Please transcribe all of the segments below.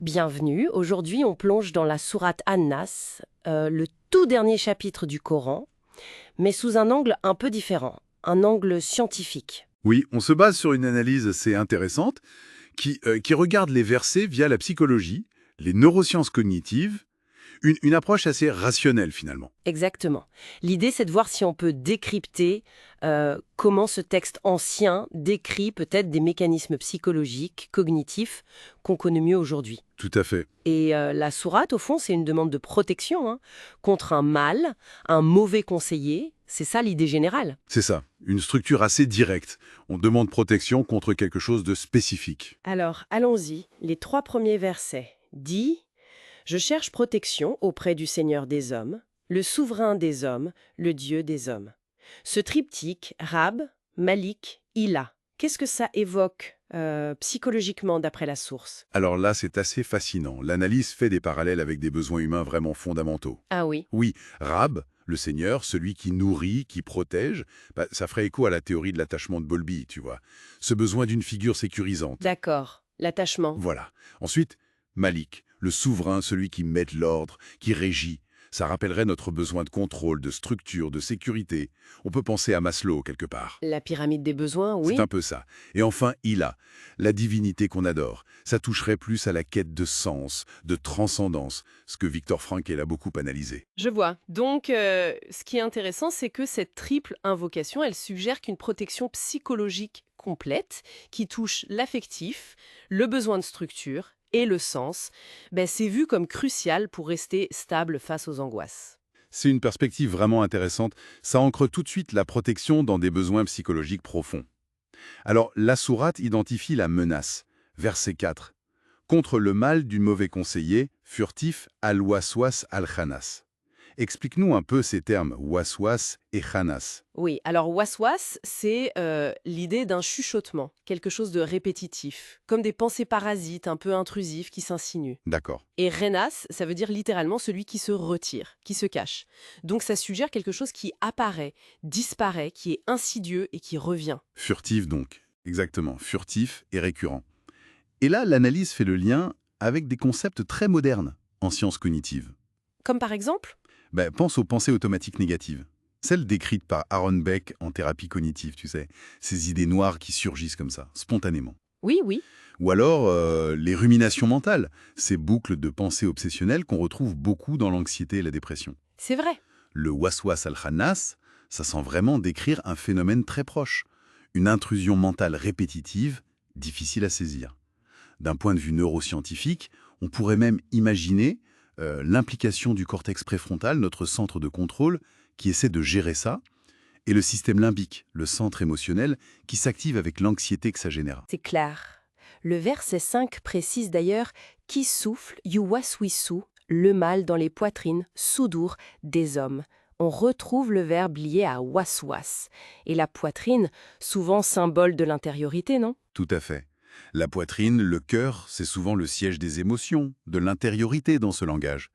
Bienvenue, aujourd'hui on plonge dans la sourate An-Nas, le tout dernier chapitre du Coran, mais sous un angle un peu différent, un angle scientifique. Oui, on se base sur une analyse assez intéressante qui regarde les versets via la psychologie, les neurosciences cognitives, une approche assez rationnelle finalement. Exactement. L'idée c'est de voir si on peut décrypter comment ce texte ancien décrit peut-être des mécanismes psychologiques, cognitifs, qu'on connaît mieux aujourd'hui. Tout à fait. Et la sourate, au fond, c'est une demande de protection contre un mal, un mauvais conseiller. C'est ça l'idée générale. C'est ça, une structure assez directe. On demande protection contre quelque chose de spécifique. Alors, allons-y. Les 3 premiers versets. Dit, je cherche protection auprès du Seigneur des hommes, le souverain des hommes, le Dieu des hommes. Ce triptyque, Rab, Malik, Ilah, qu'est-ce que ça évoque psychologiquement d'après la source? Alors là, c'est assez fascinant. L'analyse fait des parallèles avec des besoins humains vraiment fondamentaux. Ah oui, Oui, Rab, le Seigneur, celui qui nourrit, qui protège, ça ferait écho à la théorie de l'attachement de Bowlby, tu vois. Ce besoin d'une figure sécurisante. d'accord. L'attachement. Voilà. Ensuite, Malik, le souverain, celui qui met de l'ordre, qui régit. Ça rappellerait notre besoin de contrôle, de structure, de sécurité. On peut penser à Maslow, quelque part. La pyramide des besoins, C'est oui. un peu ça. Et enfin, Ilah, la divinité qu'on adore. Ça toucherait plus à la quête de sens, de transcendance, ce que Viktor Frankl a beaucoup analysé. Je vois. Donc, ce qui est intéressant, c'est que cette triple invocation, elle suggère qu'une protection psychologique complète, qui touche l'affectif, le besoin de structure et le sens, c'est vu comme crucial pour rester stable face aux angoisses. C'est une perspective vraiment intéressante. Ça ancre tout de suite la protection dans des besoins psychologiques profonds. Alors, la sourate identifie la menace. Verset 4. Contre le mal du mauvais conseiller, furtif al-waswas al-khanas. Explique-nous un peu ces termes, waswas et khanas. Oui, alors waswas, c'est l'idée d'un chuchotement, quelque chose de répétitif, comme des pensées parasites un peu intrusives qui s'insinuent. D'accord. Et renas, ça veut dire littéralement celui qui se retire, qui se cache. Donc ça suggère quelque chose qui apparaît, disparaît, qui est insidieux et qui revient. Furtif donc. Exactement, furtif et récurrent. Et là, l'analyse fait le lien avec des concepts très modernes en sciences cognitives. Comme par exemple? Pense aux pensées automatiques négatives. Celles décrites par Aaron Beck en thérapie cognitive, tu sais. Ces idées noires qui surgissent comme ça, spontanément. Oui, oui, Ou alors les ruminations mentales, ces boucles de pensées obsessionnelles qu'on retrouve beaucoup dans l'anxiété et la dépression. c'est vrai. Le waswas al-khannas, ça sent vraiment décrire un phénomène très proche. Une intrusion mentale répétitive, difficile à saisir. D'un point de vue neuroscientifique, on pourrait même imaginer l'implication du cortex préfrontal, notre centre de contrôle, qui essaie de gérer ça, et le système limbique, le centre émotionnel, qui s'active avec l'anxiété que ça génère. C'est clair. Le verset 5 précise d'ailleurs qui souffle yuwaswisu, le mal dans les poitrines, soudour des hommes. On retrouve le verbe lié à waswas. Et la poitrine, souvent symbole de l'intériorité, non? Tout à fait. La poitrine, le cœur, c'est souvent le siège des émotions, de l'intériorité dans ce langage.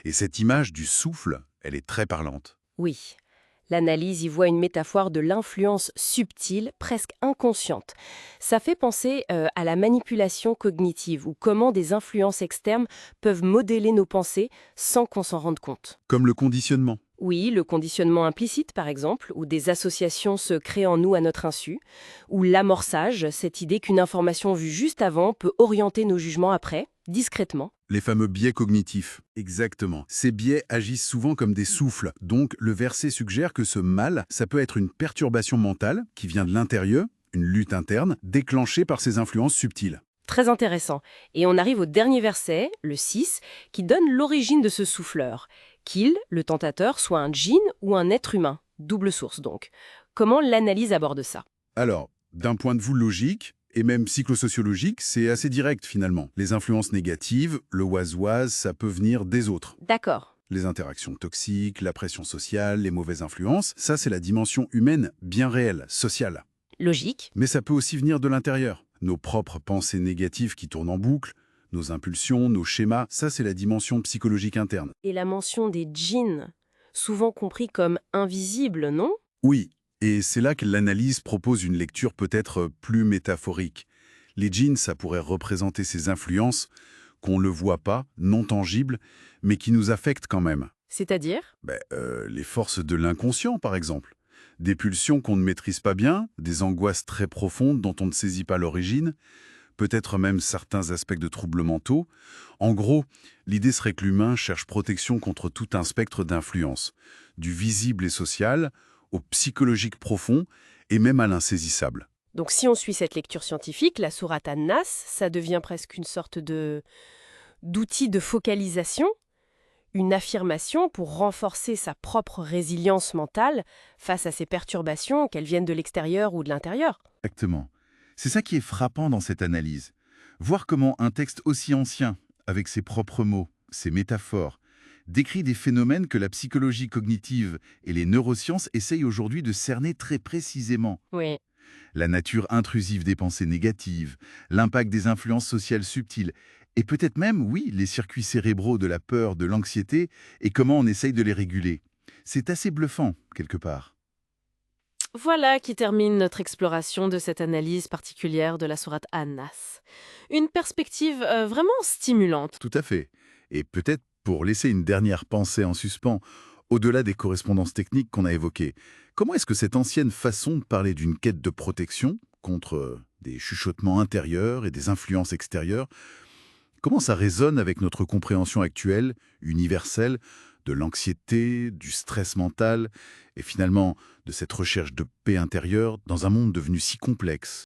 Et cette image du souffle, elle est très parlante. Oui. L'analyse y voit une métaphore de l'influence subtile, presque inconsciente. Ça fait penser à la manipulation cognitive ou comment des influences externes peuvent modeler nos pensées sans qu'on s'en rende compte. Comme le conditionnement. Oui, le conditionnement implicite par exemple, où des associations se créent en nous à notre insu, ou l'amorçage, cette idée qu'une information vue juste avant peut orienter nos jugements après, discrètement. Les fameux biais cognitifs. Exactement. Ces biais agissent souvent comme des souffles. Donc, le verset suggère que ce mal, ça peut être une perturbation mentale qui vient de l'intérieur, une lutte interne, déclenchée par ces influences subtiles. Très intéressant. Et on arrive au dernier verset, le 6, qui donne l'origine de ce souffleur. Qu'il, le tentateur, soit un djinn ou un être humain. Double source donc. Comment l'analyse aborde ça? Alors, d'un point de vue logique, et même psychosociologique, c'est assez direct finalement. Les influences négatives, le waswas, ça peut venir des autres. D'accord. Les interactions toxiques, la pression sociale, les mauvaises influences, ça c'est la dimension humaine bien réelle, sociale. Logique. Mais ça peut aussi venir de l'intérieur. Nos propres pensées négatives qui tournent en boucle, nos impulsions, nos schémas, ça c'est la dimension psychologique interne. Et la mention des djinns, souvent compris comme invisibles, non? Oui, et c'est là que l'analyse propose une lecture peut-être plus métaphorique. Les djinns, ça pourrait représenter ces influences qu'on ne le voit pas, non tangibles, mais qui nous affectent quand même. C'est-à-dire? Les forces de l'inconscient, par exemple. Des pulsions qu'on ne maîtrise pas bien, des angoisses très profondes dont on ne saisit pas l'origine, peut-être même certains aspects de troubles mentaux. En gros, l'idée serait que l'humain cherche protection contre tout un spectre d'influence, du visible et social au psychologique profond et même à l'insaisissable. Donc si on suit cette lecture scientifique, la sourate An-Nas, ça devient presque une sorte d'outil de focalisation, une affirmation pour renforcer sa propre résilience mentale face à ces perturbations, qu'elles viennent de l'extérieur ou de l'intérieur. Exactement. C'est ça qui est frappant dans cette analyse. Voir comment un texte aussi ancien, avec ses propres mots, ses métaphores, décrit des phénomènes que la psychologie cognitive et les neurosciences essayent aujourd'hui de cerner très précisément. Oui. La nature intrusive des pensées négatives, l'impact des influences sociales subtiles, et peut-être même, oui, les circuits cérébraux de la peur, de l'anxiété, et comment on essaye de les réguler. C'est assez bluffant, quelque part. Voilà qui termine notre exploration de cette analyse particulière de la sourate An-Nas. Une perspective vraiment stimulante. Tout à fait. Et peut-être pour laisser une dernière pensée en suspens, au-delà des correspondances techniques qu'on a évoquées, comment est-ce que cette ancienne façon de parler d'une quête de protection contre des chuchotements intérieurs et des influences extérieures, comment ça résonne avec notre compréhension actuelle, universelle, de l'anxiété, du stress mental et finalement de cette recherche de paix intérieure dans un monde devenu si complexe?